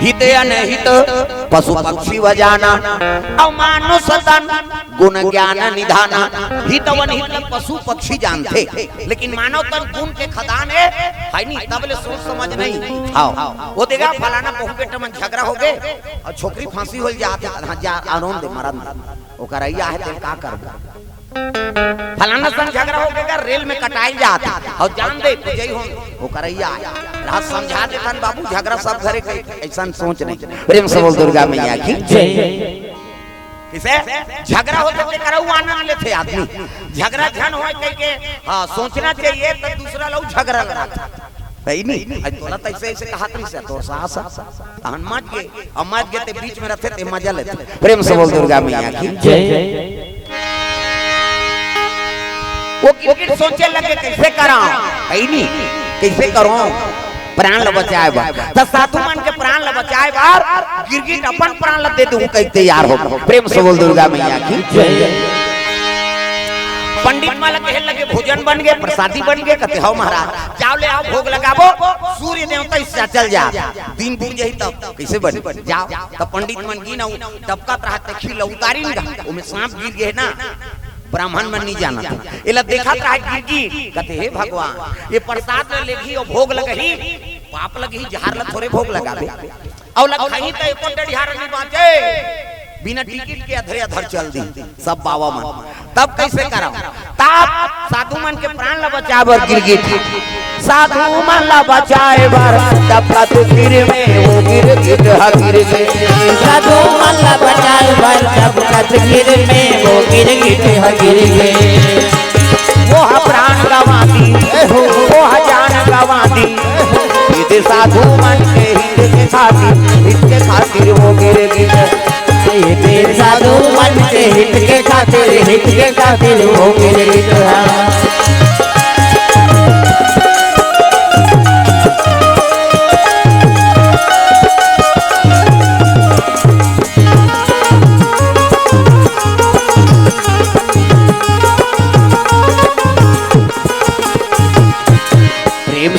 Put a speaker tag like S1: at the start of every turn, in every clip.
S1: हित अनहित पशु पक्षी वजाना और मानुष तन गुण ज्ञान निधाना। हित अनहित पशु पक्षी जानते लेकिन मानव तन गुण के खदान है नहीं, तबले सोच समझ नहीं। हाँ वो देखा फलाना बहु बेटा मन झगड़ा हो गए और छोकरी फांसी हो जाते जा आरोन दे मरन वो करैया है ते का करबो। फलाना संग झगड़ा हो गया रेल में कटाई जाता और जान दे जय हो वो करैया रात समझा देतन बाबू झगड़ा सब घरे ऐसा सोच नहीं। प्रेम से बोल दुर्गा मैया की जय। किसे झगड़ा होते थे करऊ आनंद लेते आदमी झगड़ा झन होए कह के हां सोचना चाहिए तो दूसरा लोग झगड़ा लड़ाता सही नहीं। तोला तो ऐसे कहा से तो साहस अनमत के अमत के ते बीच में रहते ते मजा लेते। प्रेम से बोल दुर्गा मैया की जय। वो क्रिकेट सोचे लगे कैसे कराऊं है नहीं कैसे करूं प्राण ल बचाए बा त साधु मन के प्राण ल बचाए बार गिरगिट अपन प्राण ल दे दूं कह तैयार हो। प्रेम से बोल दुर्गा मैया की जय। पंडित माला कहे लगे भोजन बन गए प्रसादी बन गए कहते हो महाराज जाओ ले आओ भोग लगाबो सूर्य देवता इससे चल जा दिन बीत जाई तब कैसे बन जाओ तब पंडित मन गिना टपका रहते खिल उतारी ना ओमे सांप गिर गए ना ब्राह्मण मन नहीं जाना था इला देखा था गिरगी कहते हे भगवान ये प्रसाद ले लेगी और भोग लगही पाप लगी जहर ल थोड़े भोग लगाबे और लखही त एको डढ़ियार नहीं बाचे बिना टिकट के अधरे अधर चल दी सब बाबा मन तब कैसे कराओ तब साधु मन के प्राण ल बचाबर गिरगिट साधु मन ल बचाएबर तब का तो गिर में वो गिरगिट ह गिर गए
S2: साधु मन ल बचाएबर तब का तो गिर में वो गिरगिट ह गिर गए।
S1: वो प्राण गवा दी वो जान गवा दी ये साधु मन के हित के खातिर वो गिरगिट
S2: ये साधु मन के हित के खातिर वो गिरगिट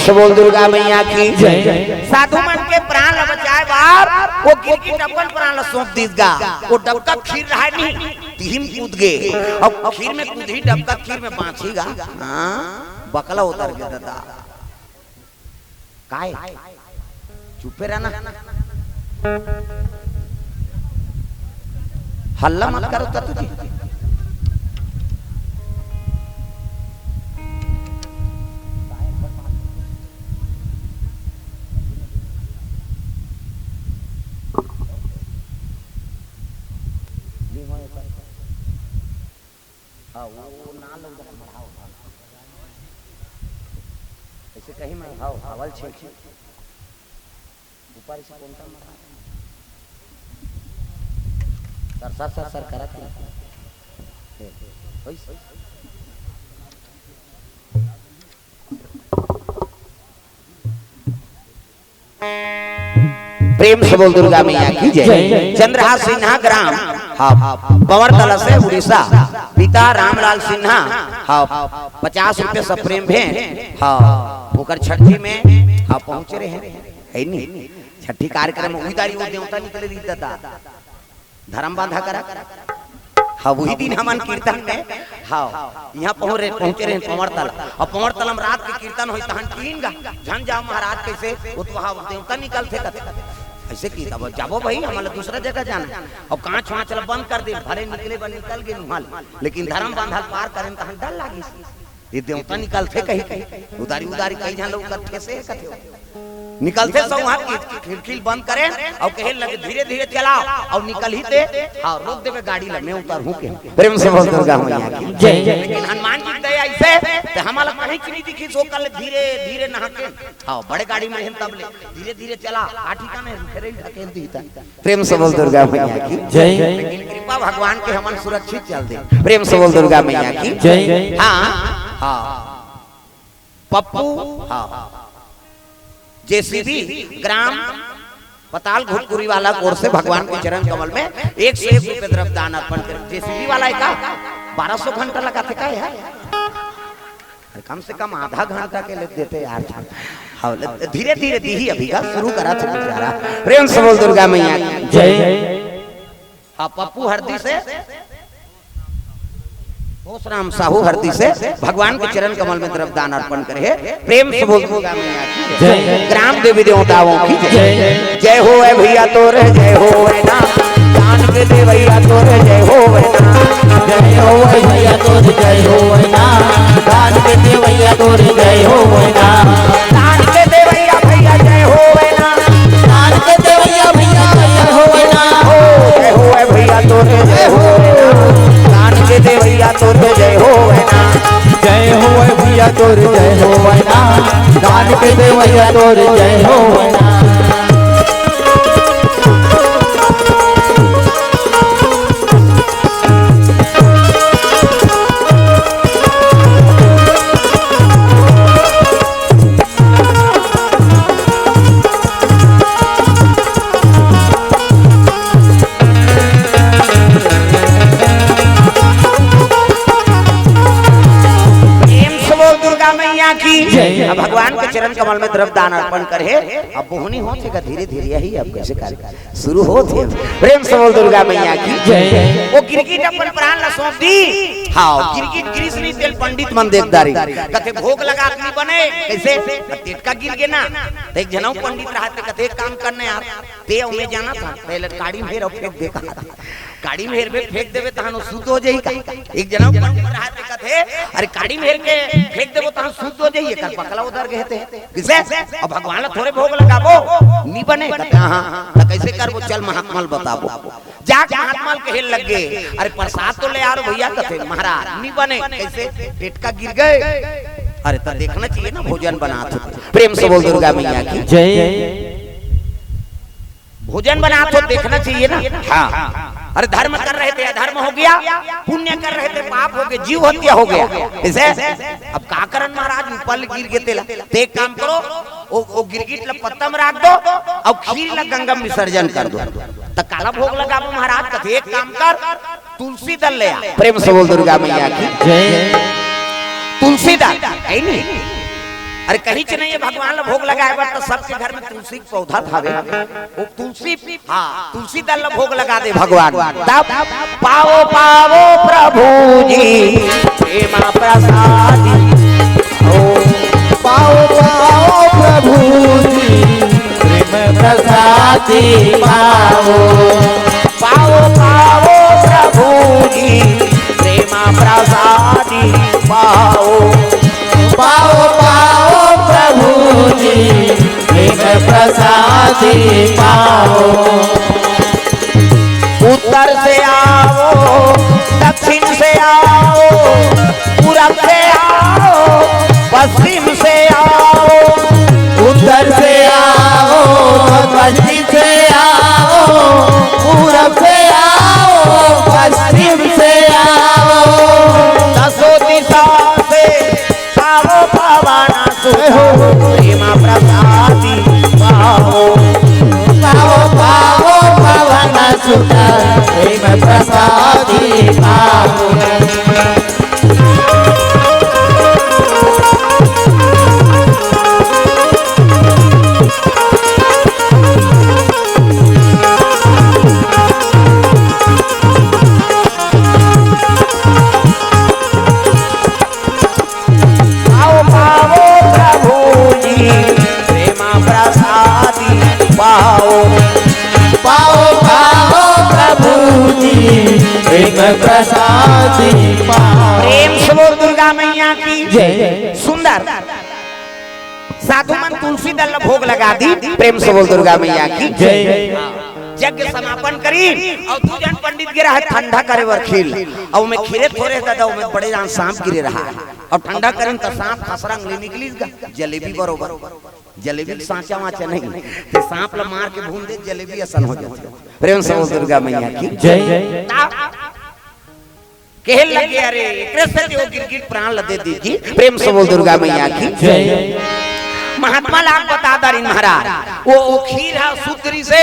S1: बोल दुर्गा मैया की जय। साधु मन के प्राण ल बचाए बार वो गिरगिट अपन प्राण ल सौंप दीगा वो डबका खीर रहा नहीं तीन कूद गए अब खीर में कूद ही डबका खीर में बांचेगा हां बकला उतर गया दादा काय चुपे रहना हल्ला मत करो तो तुझे वो ना लोग मढ़ाओ ऐसे कहीं में हाव हवल छे ऊपर से कोनता मढ़ा सर करत है ओइस प्रेम से बोल दुर्गा मैया की जय। चंद्रहास सिन्हा ग्राम पवरतला से उड़ीसा पिता रामलाल सिन्हा 50 रुपए सब प्रेम भें होकर छठी में पहुंचे रहे है नहीं छठी कार्यक्रम में उदारी वो देवता निकले रही दादा धर्म बांधा करा हाँ वही दिन हमन कीर्तन में यहाँ पहुंचे रहे पवरतला और पवरतला में रात के कीर्तन हुई तहन तीन गा झन जाओ महाराज कैसे वो देवता निकलते ऐसे की तब जाबो भाई हमारे दूसरा जगह जाना और कांच वाँच बंद कर दे भरे निकले बन निकल गए माल लेकिन धर्म बांधल पार करें तो डर लागी ये देवता निकलते कहीं उदारी कहीं जहाँ लोग कथे से निकलते सब वहाँ खिड़की बंद करें और कहे लगे धीरे धीरे चलाओ और निकल ही दे और रोक देवे गाड़ी लगे उतर हूँ के प्रेम से बोल दुर्गा मैया की जय। लेकिन हनुमान जी दया ऐसे तो हमारा कहीं की नहीं दिखी सो कल धीरे धीरे नहा के हाँ बड़े गाड़ी में तब ले धीरे धीरे चला आठी का नहीं फिर ढकेल दीता। प्रेम से बोल दुर्गा मैया की जय। लेकिन कृपा भगवान के हमन सुरक्षित चल दे। प्रेम से बोल दुर्गा मैया की जय। हाँ पप्पू जेसीबी ग्राम पताल घुटकुरी वाला कोर से भगवान के चरण कमल में 101 रुपए द्रव्य दान अर्पण करें। जेसीबी वाला का 1200 घंटा लगाते का है कम से कम आधा घंटा के लिए देते यार। हाँ धीरे धीरे दी ही अभी का शुरू करा थे बेचारा। प्रेम से बोल दुर्गा मैया की
S2: जय।
S1: हाँ पप्पू हरदी से राम साहू हरदी से भगवान के चरण कमल में तरफ दान अर्पण करे। प्रेम से बोल दुर्गा मैया की जय। ग्राम देवी देवताओं की जय। जय हो है भैया तोरे जय हो है ना, दान के दे भैया तोरे जय हो है ना,
S2: जय हो भैया तोर जय हो ना, दान के दे भैया तोर जय हो ना,
S1: दान के दे भैया भैया जय हो है ना,
S2: दान के दे भैया भैया जय हो ना,
S1: जय हो है भैया तोरे जय हो है ना, दान के दे भैया तोरे जय हो है ना,
S2: जय हो भैया तोर जय हो ना, दान के दे भैया तोर जय हो ना।
S1: अब भगवान के चरण कमल में तरफ दान अर्पण करे। अब बोहनी हो थे धीरे धीरे यही अब कैसे कार्य शुरू हो थे। प्रेम से बोल दुर्गा मैया की जय। वो गिरगिट अपन प्राण ला सौंप दी। हाँ गिरगिट गिरीश नहीं तेल पंडित मन देखदारी कथे भोग लगा नहीं बने कैसे टेट का गिर गए ना तो एक जनऊ पंडित रहते कथे काम करने यार ते में जाना था पहले गाड़ी में और फेंक देखा गाड़ी में हेर फेंक देवे तहां शुद्ध हो जाई का। एक जनऊ पंडित रहते कथे अरे गाड़ी में हेर के फेंक देबो तहां शुद्ध हो जाई कर पकला उधर कहते किसे अब भगवान ला थोड़े भोग लगाबो नहीं बने कहते हां तो कैसे करबो चल महात्मल बताबो जाके महात्मल के हेल लग गए अरे प्रसाद तो ले यार भैया कहते महाराज नहीं बने कैसे पेट का गिर गए अरे तो देखना चाहिए ना भोजन बना तो। प्रेम से बोल दुर्गा मैया की जय। भोजन बना तो देखना चाहिए ना। हाँ अरे धर्म कर रहे थे अधर्म हो गया, पुण्य कर रहे थे पाप हो गया, जीव हत्या हो गया इसे अब का करन महाराज ऊपर गिर गए तेला ते एक काम करो ओ गिरगिट ला पत्ता में रख दो और खीर ला गंगा में विसर्जन कर दो तो काला भोग लगाबो महाराज कथे एक काम कर तुलसी दल ले आ। प्रेम से बोल दुर्गा मैया की जय। तुलसी दल है नहीं अरे कहीं च नहीं है भगवान ला भोग लगाए बट तो सबके घर में तुलसी पौधा थावे वो तुलसी हाँ तुलसी दल ला भोग लगा दे भगवान तब पाओ पाओ प्रभु जी प्रेम प्रसादी
S2: ओ पाओ पाओ प्रभु जी प्रेम प्रसादी पाओ
S1: पाओ पाओ प्रभु जी प्रेम प्रसादी पाओ
S2: पाओ पाओ प्रभु जी प्रेम प्रसादी पाओ।
S1: उत्तर से आओ दक्षिण से आओ पूरब से आओ पश्चिम से आओ
S2: उत्तर से आओ पश्चिम से आओ पूरब से आओ पश्चिम से आओ
S1: दसों दिशा से आओ पावाना सुहो प्रेम प्रसादी पाओ
S2: पाओ पाओ पावन सुख प्रेम प्रसादी पाओ। प्रसादी
S1: प्रेम से बोल दुर्गा मैया की जय। सुंदर साधु मन तुलसी दल भोग लगा दी। प्रेम से बोल दुर्गा मैया की जय। यज्ञ समापन करी और दू जन पंडित गिरा है ठंडा करे वर खील और में खीरे थोड़े दादा में बड़े जान सांप गिरे रहा और ठंडा करें तो सांप खसरंग ले निकली जलेबी बरोबर जलेबी सांचा वाचा नहीं ते सांप ला मार के भून दे जलेबी असन हो जाती। प्रेम से बोल दुर्गा मैया की जय। कहल लगे अरे कृष्ण जी वो गिरगिट प्राण ल दे दीजिए। प्रेम से बोल दुर्गा मैया की जय। महात्मा लाभ बता दारी महाराज वो खीर है सुतरी से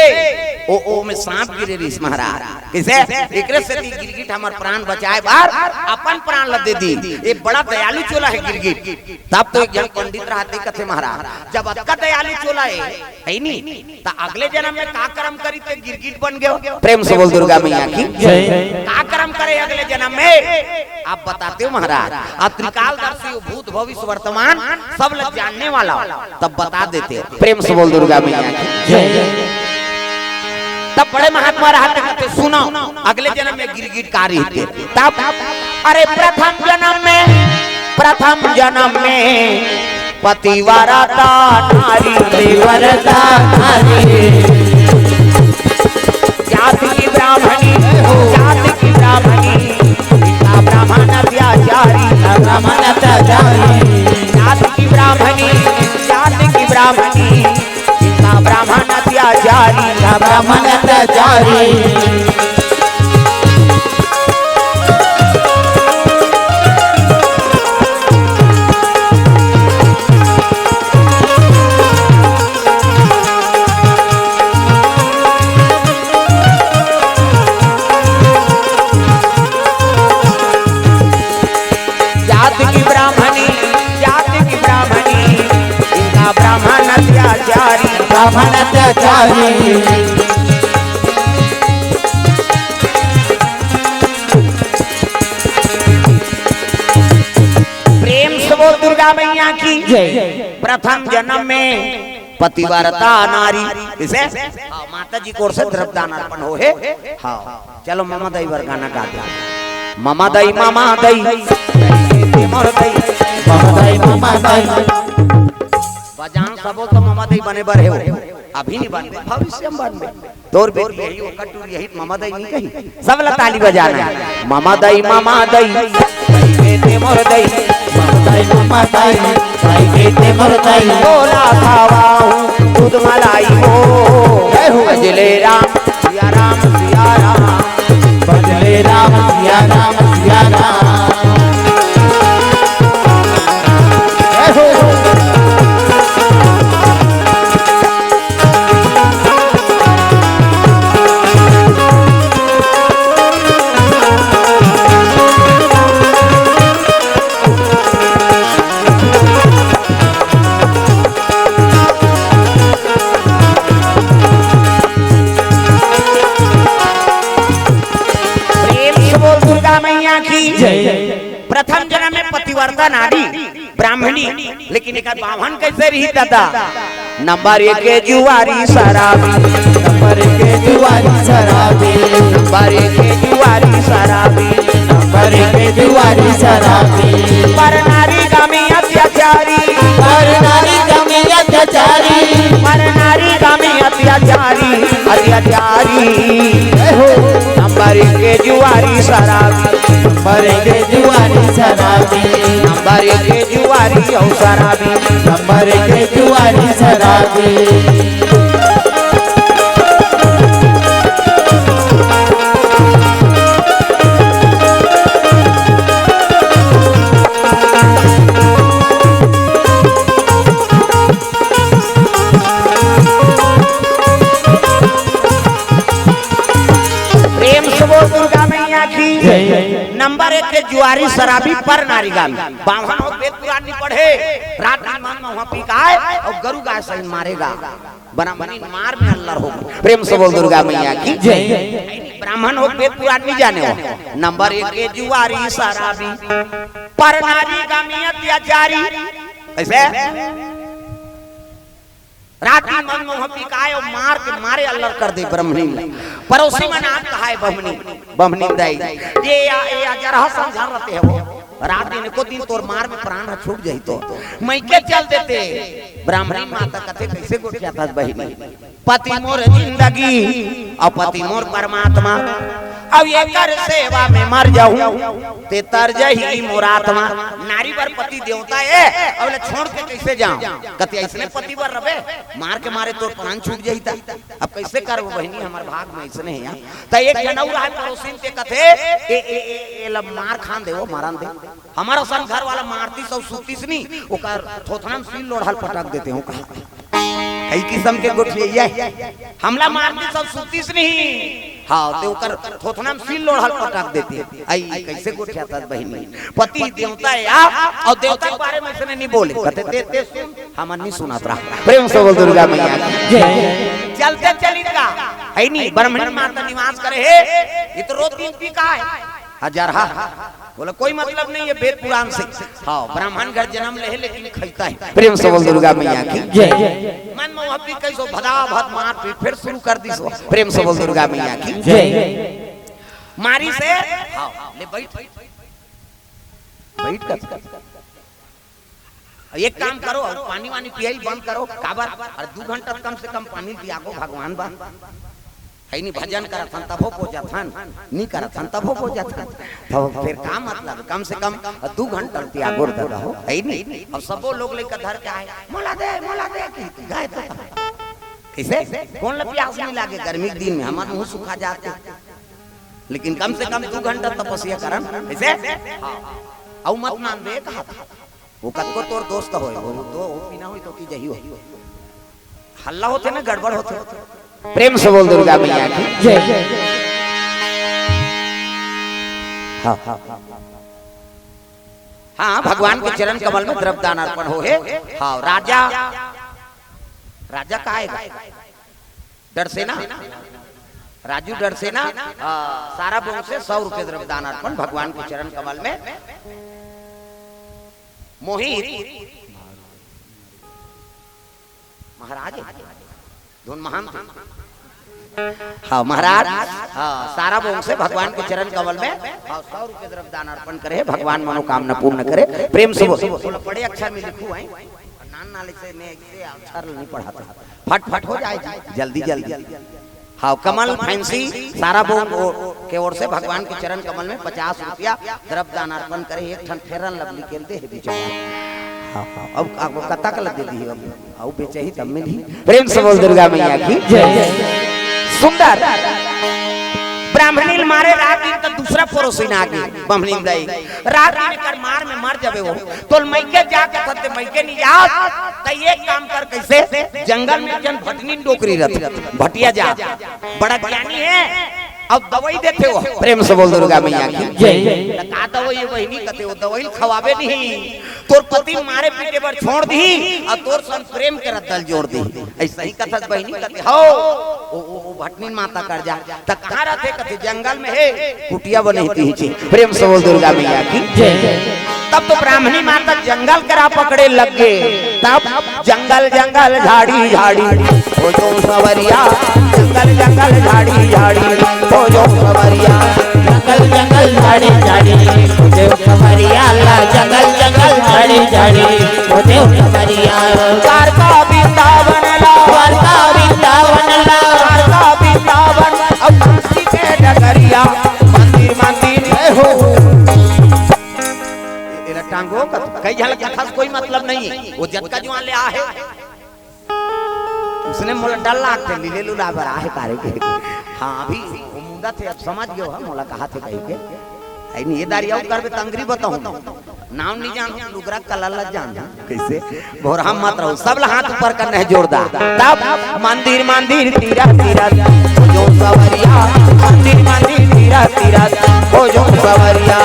S1: ओ में सांप गिरे रिस महाराज कैसे एकरे से गिरगिट हमर प्राण बचाए बार अपन प्राण ल दे दी। ये बड़ा दयालु चोला है गिरगिट। तब तो एक जन पंडित रहते कथे महाराज जब अक्का दयालु चोला है नी त अगले जन्म में का कर्म करी ते गिरगिट बन गयो। प्रेम से बोल दुर्गा मैया की जय। का कर्म करे अगले जन्म में आप बताते हो महाराज। आप त्रिकालदर्शी भूत भविष्य वर्तमान सब लोग जानने वाला तब बता देते हो। प्रेम से बोल दुर्गा मैया की जय। तब बड़े महात्मा रहते कहते सुनो अगले जन्म में गिरगिट कारी थे। तब अरे प्रथम जन्म में पतिव्रता नारी पतिव्रता नारी जाति की ब्राह्मणी पिता ब्राह्मण अत्याचारी जाति की ब्राह्मणी पिता ब्राह्मण अत्याचारी ब्राह्मण अत्याचारी प्रेम से बोल दुर्गा मैया की जय। प्रथम जन्म में पतिव्रता नारी इसे माता जी को से द्रव्यदान अर्पण हो है। हाँ चलो मामा दई वर गाना गा दे। मामा दई मोर दई मामा दई बजान सबो तो मामा दई बने बर है अभी नहीं बन भविष्य में बन तोर बेटी यही वो कटुर यही मामा दई नहीं कही सब ला ताली बजाना है। मामा दई बेटे मोर दई मामा दई बेटे मोर दई बोला खावा हूं दूध मलाई हो बजले राम सिया राम सिया राम बजले राम सिया राम सिया राम। प्रथम जन्म में पतिव्रता नारी ब्राह्मणी लेकिन एक बाभन कैसे रही दादा। नंबर 1 के जुआरी शराबी नंबर 1 के जुआरी शराबी नंबर 1 के जुआरी शराबी नंबर 1 के जुआरी शराबी पर नारी गामी अत्याचारी पर नारी गामी अत्याचारी पर नारी गामी अत्याचारी नंबर 1 के जुआरी शराबी नंबर 1 के जुआरी शराबी नंबर 1 के जुआरी औ शराबी नंबर 1 के जुआरी शराबी। नंबर 1 के जुआरी शराबी पर नारी गामी बाभन हो वेद पुराण नहीं पढ़े रात दिन मन में वहां पीकाए और गरु गाय सही मारेगा बनी मार में अल्लाह हो। प्रेम से बोल दुर्गा मैया की जय। ब्राह्मण हो वेद पुराण नहीं जाने हो। नंबर 1 के जुआरी शराबी पर नारी गामी अत्याचारी ऐसे रात दिन मन में पिकाए और मार के मारे अल्लाह कर दे ब्राह्मणी पड़ोसी में नाम कहा है बमनी दाई ये जरा समझा रहते हैं वो रात दिन को दिन तोर मार में प्राण छूट जाई तो मैं के चल देते। ब्राह्मणी माता कथे कैसे गोठिया था बहिनी पति मोर जिंदगी और पति मोर परमात्मा अब ये कर सेवा में मर जाऊं ते तर जही मोरात्मा। नारी पर पति देवता है अब ले छोड़ के कैसे जाऊं कते ऐसने पति पर रबे मार के मारे तो प्राण छूट जाईता अब कैसे करबो बहिनी हमर भाग में ऐसने है त एक जनौ रहा पड़ोसिन के कथे ए लब मार खान देओ मारन दे हमारा सन घर वाला मारती सब सूतीस नहीं ओकर थोथना में सील लोढ़ल पटक देते हो कहा आई किस्म के गोठिया हमला मारती सब सुतीस नहीं हाँ ते ओकर थोथना में सील लोढ़ल पटक देती आई कैसे गोठिया था बहनी पति देवता है आप और देवता के बारे में इसने नहीं बोले कहते ते सुन हम नहीं सुनात रहा प्रेम से बोल दुर्गा मैया जय चलते चलिएगा है नहीं ब्राह्मण माता निवास करे है ये तो रोज दिन पी का है हजार हा बोला कोई मतलब नहीं है वेद पुराण से हाँ ब्राह्मण घर जन्म ले लेकिन खैता है प्रेम से बोल दुर्गा मैया की जय मन मोहब्बी कैसो भदा भद मार पीट फिर शुरू कर दी सो प्रेम से बोल दुर्गा मैया की जय मारी से हाँ ले बैठ बैठ कर एक काम करो पानी वानी पियाई बंद करो काबर और 2 घंटा कम से कम पानी पिया को भगवान बा है नहीं भजन करत हन तब हो जाथन नहीं करत हन तब हो जाथन तो फिर का मतलब कम से कम 2 घंटा त्यागोर दे हो है नहीं अब सबो लोग लेकर धर के आए मोला दे गाय तो कैसे कौन ल प्यास नहीं लागे गर्मी के दिन में हमार मुंह सूखा जाते लेकिन कम से कम 2 घंटा तपस्या करन ऐसे हां औ मत मान दे कहा वो कतको तोर दोस्त होय वो तो बिना होय तो की जही हो हल्ला होते ना गड़बड़ होते प्रेम से बोल दुर्गा मैया की जय हाँ हाँ भगवान के चरण कमल में द्रव्यदान अर्पण हो है हाँ राजा राजा का आएगा डरसेना राजू डरसेना सारा बोंग से 100 रुपए द्रव्यदान अर्पण भगवान के चरण कमल में मोहित महाराज दोन महान हाँ महाराज हाँ सारा बोंग से भगवान के चरण कमल में 100 रुपए द्रव्यदान अर्पण करे भगवान मनोकामना पूर्ण करे प्रेम से बोलो बड़े अक्षर में लिखू है नान नाले से मैं ऐसे अक्षर नहीं पढ़ाता फट फट हो जाए जल्दी जल्दी हाँ कमल फैंसी सारा बोंग के ओर से भगवान के चरण कमल में 50 रुपया द्रव्यदान अर्पण करे एक ठन फेरन लवली खेलते है बीच अब आपको कत्ता का लग दी अब आओ बेचे ही तब मिली प्रेम से बोल दुर्गा मैया की जय सुंदर ब्राह्मणी मारे रात दिन तो दूसरा पड़ोसी ना आगे ब्राह्मणी दाई रात दिन कर मार में मर जावे वो तो मैके जाके फते मैके नहीं जा त एक काम कर कैसे जंगल में जन भटनी डोकरी रहती भटिया जा बड़ा ज्ञानी है अब दवाई देते हो प्रेम से बोल दुर्गा मैया की जय का दवाई वही नहीं कहते वो दवाई खवावे नहीं तोर पति मारे पीटे पर छोड़ दी और तोर संग प्रेम के रद्दल जोड़ दी ऐसा ही कथत बहिनी कहते हो ओ भटनी माता कर जा त कहां रहते कहते जंगल में है कुटिया बनी थी प्रेम से बोल दुर्गा मैया की जय तब तो ब्राह्मणी माता जंगल करा पकड़े लग गए तब जंगल जंगल झाड़ी झाड़ी हो जो सवरिया जंगल जंगल झाड़ी झाड़ी हो जो सवरिया
S2: जंगल जंगल झाड़ी झाड़ी देव सवरिया ला जंगल जंगल झाड़ी झाड़ी देव सवरिया
S1: द्वार का वृंदावन ला
S2: द्वार का वृंदावन ला
S1: द्वार का वृंदावन अब तुलसी के डगरिया मंदिर मंदिर हो टांगो कई झलक कथा कोई मतलब नहीं है वो जत का जुआन ले आ है उसने मोला डर लागते लीले लुला बर आहे कारे के हां अभी वो मुंडा थे अब समझ गयो हम मोला कहा थे कहीं के आई नहीं ये दारिया करबे तंगरी बताऊं नाम नहीं जान लुगरा कलल जान कैसे भोरा मत रहो सब हाथ ऊपर करने है जोरदार तब मंदिर मंदिर तीरा तीरा जो सवरिया मंदिर मंदिर तीरा तीरा हो जो सवरिया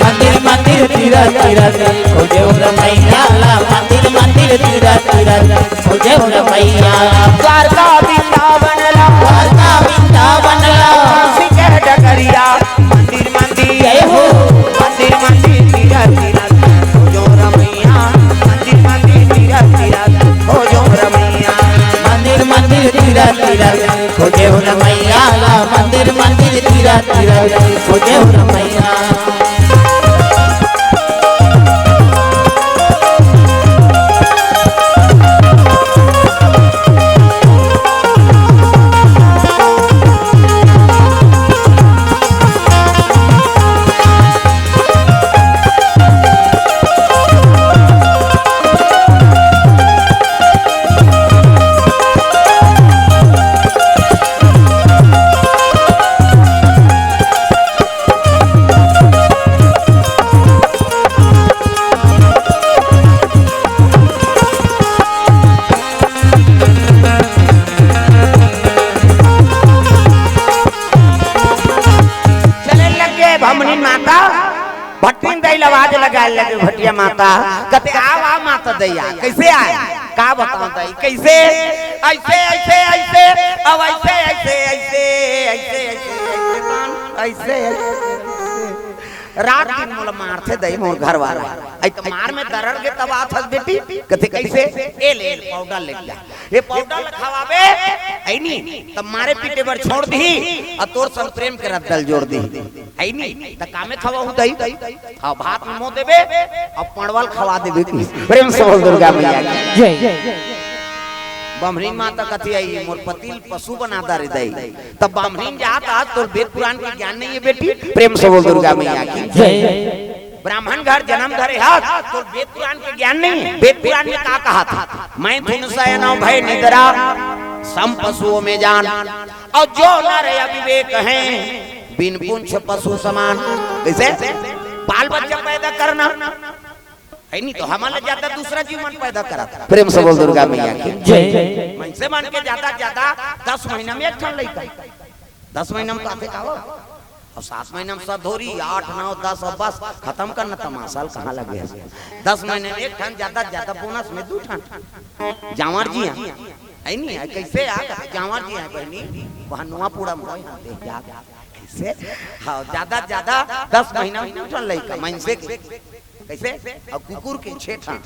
S2: मंदिर मंदिर तीरा तीरा हो देव रमैया ला मंदिर मंदिर तीरा तीरा हो देव रमैया
S1: द्वार का वृंदावन ला
S2: द्वार का वृंदावन ला
S1: तुलसी के डगरिया मंदिर मंदिर
S2: जय हो
S1: मंदिर मंदिर तीरा तीरा हो जो रमैया मंदिर मंदिर तीरा तीरा हो जो रमैया
S2: मंदिर मंदिर तीरा तीरा हो देव रमैया ला मंदिर मंदिर तीरा तीरा हो देव रमैया
S1: माता भट्टीन दई आवाज लगाए लगे भटिया माता कहते आ माता दैया कैसे आए का बताऊं दई कैसे ऐसे ऐसे ऐसे अब ऐसे ऐसे ऐसे ऐसे ऐसे ऐसे रात दिन मोला मारथे दई मोर घर वाला आई तो मार में दरड़ के तब आत हस बेटी कहते कैसे ए ले पाउडर ले जा ये पाउडर लखावाबे आई नी तब मारे पीटे पर छोड़ दी और तोर संग प्रेम के रद्दल जोड़ दी आई नी त कामे खवा हूं दई हां भात में मुंह देबे और पणवल खवा देबे प्रेम से बोल दुर्गा मैया जय जय बामरीन माता कथी आई मोर पतिल पशु बनाता रे दई तब बामरीन जाता तो वेद पुराण के ज्ञान नहीं है बेटी प्रेम से बोल दुर्गा मैया की जय ब्राह्मण घर जन्म धरे हाथ तो वेद पुराण के ज्ञान नहीं है वेद पुराण में क्या कहा था मैं धुन सयनो भय निद्रा सम पशुओं में जान और जो नर अविवेक हैं बिन पुंछ पशु समान कैसे बाल बच्चा पैदा करना है नहीं तो हमारे ज्यादा दूसरा जीव मन पैदा करा प्रेम से बोल दुर्गा मैया की जय मन से मन के ज्यादा 10 महीना में एक ठन लइका 10 महीना में काथे का और 7 महीना में सधोरी 8 9 10 और बस खत्म करना तमाशा कहां लगे 10 महीने में एक ठन ज्यादा बोनस में 2 ठन जावर जी हैं है नहीं कैसे आ जावर जी हैं बहनी वहां नुआपुड़ा में दे जा कैसे हां ज्यादा 10 महीना में 2 ठन लइका मन से कैसे और कुकुर के 6 ठन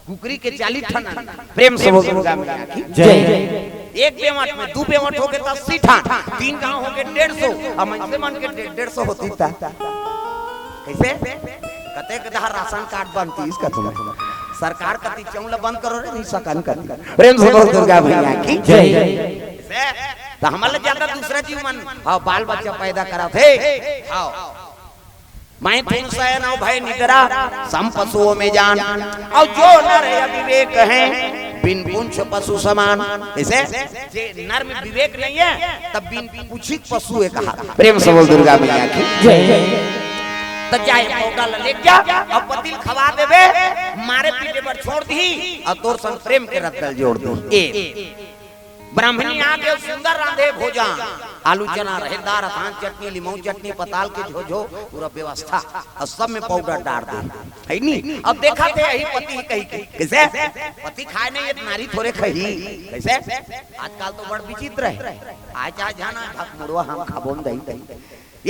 S1: कुकरी के 40 ठन प्रेम से बोल दुर्गा मैया की जय एक बेमठ में 2 बेमठ हो गए 80 ठन 3 गांव हो गए 150 और मन से मन के 150 होती था कैसे कते कदा राशन कार्ड बनती इसका तुम सरकार कति चौला बंद करो रे नहीं सकन कर प्रेम से बोल दुर्गा मैया की जय तो हमारे ज्यादा दूसरा जीव मन हां बाल बच्चा पैदा करा थे हां मैं धुन सयनो भय निद्रा सम पशुओं में जान और जो नर अविवेक हैं बिन पुंछ पशु समान ऐसे जे नर में विवेक नहीं है तब बिन पुंछित पशु है कहा प्रेम से बोल दुर्गा मैया की जय त जाए पाउडर ले जा और पतिल खवा देबे मारे पीटे पर छोड़ दी और तोर संग प्रेम के रत्तल जोड़ दो ए ब्राह्मणी आके सुंदर रांधे भोजन आलू चना रहेदार धान चटनी लीमू चटनी पताल के झोझो पूरा व्यवस्था और सब में पाउडर डाल दे है नी अब देखा थे यही पति कही कैसे पति खाए नहीं ये नारी थोड़े कही कैसे आजकल तो बड़ विचित्र है आज जाना मुड़वा हम खाबोन दही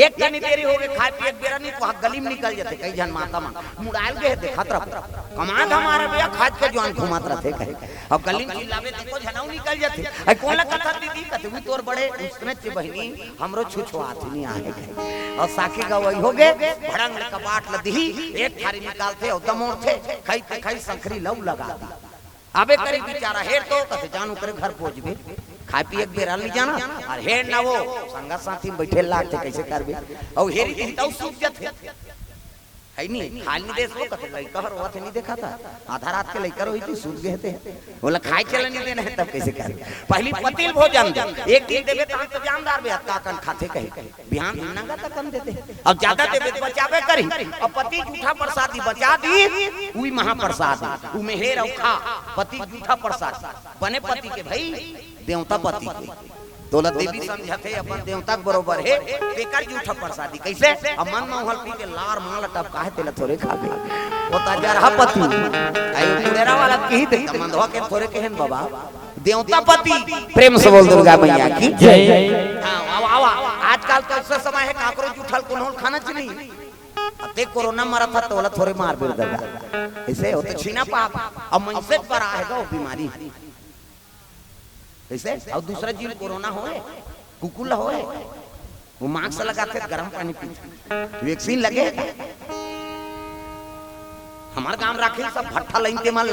S1: एक जनी देरी हो गए खाए पिए बेरा नहीं तो गली में निकल जाते कई जन माता मान मुड़ाल गए देखत रह कमाद हमारे भैया खाद के जवान घुमात रहते कहे अब गली में चिल्लावे देखो झनाऊ निकल जाते आई कोला कथा दीदी कहते वो तोर बड़े उसने चे बहनी हमरो छुछुआत नहीं आए और साखी गवई हो गए भड़ंग कपाट लदी एक थारी निकालते और दमोर थे खाई संखरी लव लगा दी अबे करी बेचारा हेर तो कहते जानू करे घर पहुंचबे खाए पिए बेरा नहीं जाना और हेर ना वो संगा साथी बैठे लागते कैसे करबे और हेरी चिंताऊ सूझ जाते है नहीं खाली देश वो कहते लइका हर होत नहीं देखा था आधा रात के लइका होई थी सूझ गए थे बोला खाए चले नहीं देना है तब कैसे कर पहली पतिल भोजन एक दिन देबे त हम जानदार बे हत्ता कन खाते कहे बिहान नंगा तक कम देते अब ज्यादा देबे तो बचावे करी अब पति झूठा प्रसादी बचा दी उई महाप्रसाद उ में हेर और खा पति झूठा प्रसाद बने पति के भाई देवता पति के दौलत देवी समझते अपन देवता के बरोबर है बेकार झूठा प्रसादी कैसे अब मन मोहल पी के लार माल टप काहे तेला थोड़े खा गए वो ताजरहा पति आई पुरेरा वाला की दे मंदवा के थोड़े कहन बाबा देवता पति प्रेम से बोल दुर्गा मैया की जय हां आवा आजकल तो ऐसा समय है काकरो झूठल कोनोल खाना चाहिए अते कोरोना मरा था तो वाला थोड़े मार बिर दगा ऐसे हो तो छीना पाप अब मनसे पर आएगा वो बीमारी ऐसे और दूसरा जीव कोरोना होए कुकुला होए वो मास्क लगाते गर्म पानी पीते वैक्सीन लगे हमारे गांव राखे सब भट्ठा लाइन के माल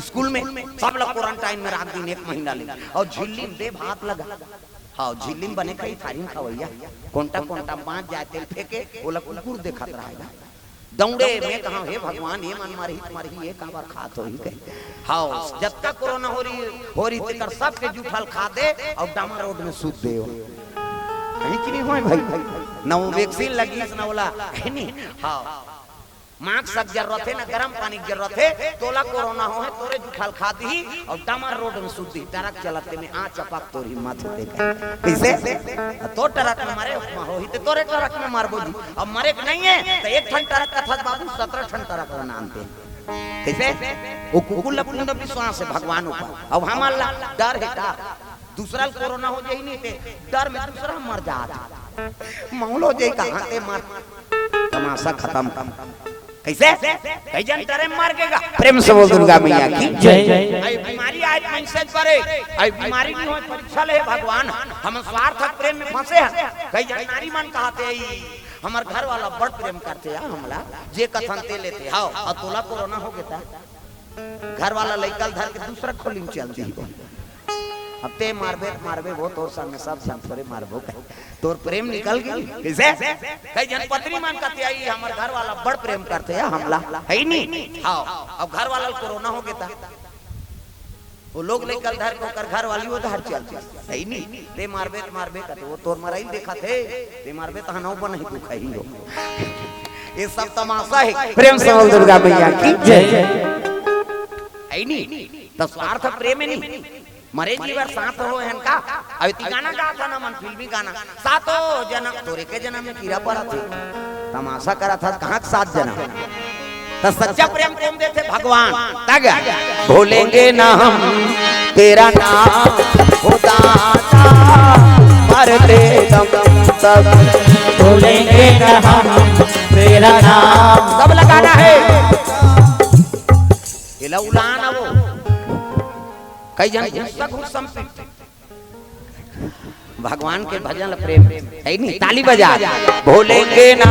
S1: स्कूल में सब लोग क्वारंटाइन में रात दिन 1 महीना ले और झिल्ली में देव हाथ लगा हां झिल्ली में बने कई थारी खवैया कोंटा बांध जाए तेल फेंके बोला कुकुर देखत रहेगा दौड़े में कहा हे भगवान ये मन मारी ये काबर खात होई कहे हां जब तक कोरोना हो रही तेकर सब के जूठल खा दे और डामर रोड में सूत दे कहीं कि नहीं होय भाई ना वो वैक्सीन लगी ना बोला नहीं हां मास्क सक जरूरत है ना गरम पानी की जरूरत है तोला कोरोना हो है तोरे जुखाल खा दी और डामर रोड में सुती ट्रक चलाते में आ चपक तोरी माथे देखा कैसे तो ट्रक में मारे हो ही तोरे ट्रक में मारबो जी अब मरे नहीं है तो एक ठन ट्रक का था बाबू 17 ठन ट्रक बनाते कैसे वो कुकुल पूर्ण विश्वास है भगवान ऊपर अब हमारा डर है डर दूसरा कोरोना हो जाए नहीं थे डर में दूसरा मर जाता मौलो जाए कहां से मर तमाशा खत्म कैसे कई जन डरे मार केगा प्रेम से बोल दुर्गा मैया की जय आई बीमारी आए मैसेज करे आई बीमारी नहीं हो परीक्षा ले भगवान हम स्वार्थ प्रेम में फंसे हैं कई जन नारी मन कहते हमार घर वाला बड़ प्रेम करते हैं हमला जे कथन ते लेते हां और तोला कोरोना हो गया घर वाला लइकल धर के दूसरा खोलिंग चलती है अब ते मारबे वो तोर सामने सब संतरे मारबो तोर प्रेम निकल गई कैसे कई जन पत्नी मान कहते आई हमार घर वाला बड़ प्रेम करते हैं हमला है नहीं हां अब घर वाला कोरोना हो गया वो लोग लेकर धर को कर घर वाली वो धर चलती है नहीं ते मारबे कहते वो तोर मराई देखा थे ते मारबे त हनौ पर नहीं तू खई हो ये सब तमाशा है प्रेम से बोल दुर्गा मैया की जय है नहीं तो स्वार्थ प्रेम नहीं मरे जीवर साथ हो हन का अभी ती गाना गा था ना मन फिल्मी गाना सातो जन्म तोरे के जन्म में कीड़ा पड़ा थे तमाशा करा था कहां के साथ जन्म तो सच्चा प्रेम कौन देते भगवान तग भूलेंगे ना हम तेरा नाम खुदा मरते दम तक
S2: भूलेंगे ना हम तेरा नाम
S1: सब लगाना है ये लौलाना वो कई जन घुस्सा भगवान के भजन प्रेम है नहीं ताली बजा भूलेंगे ना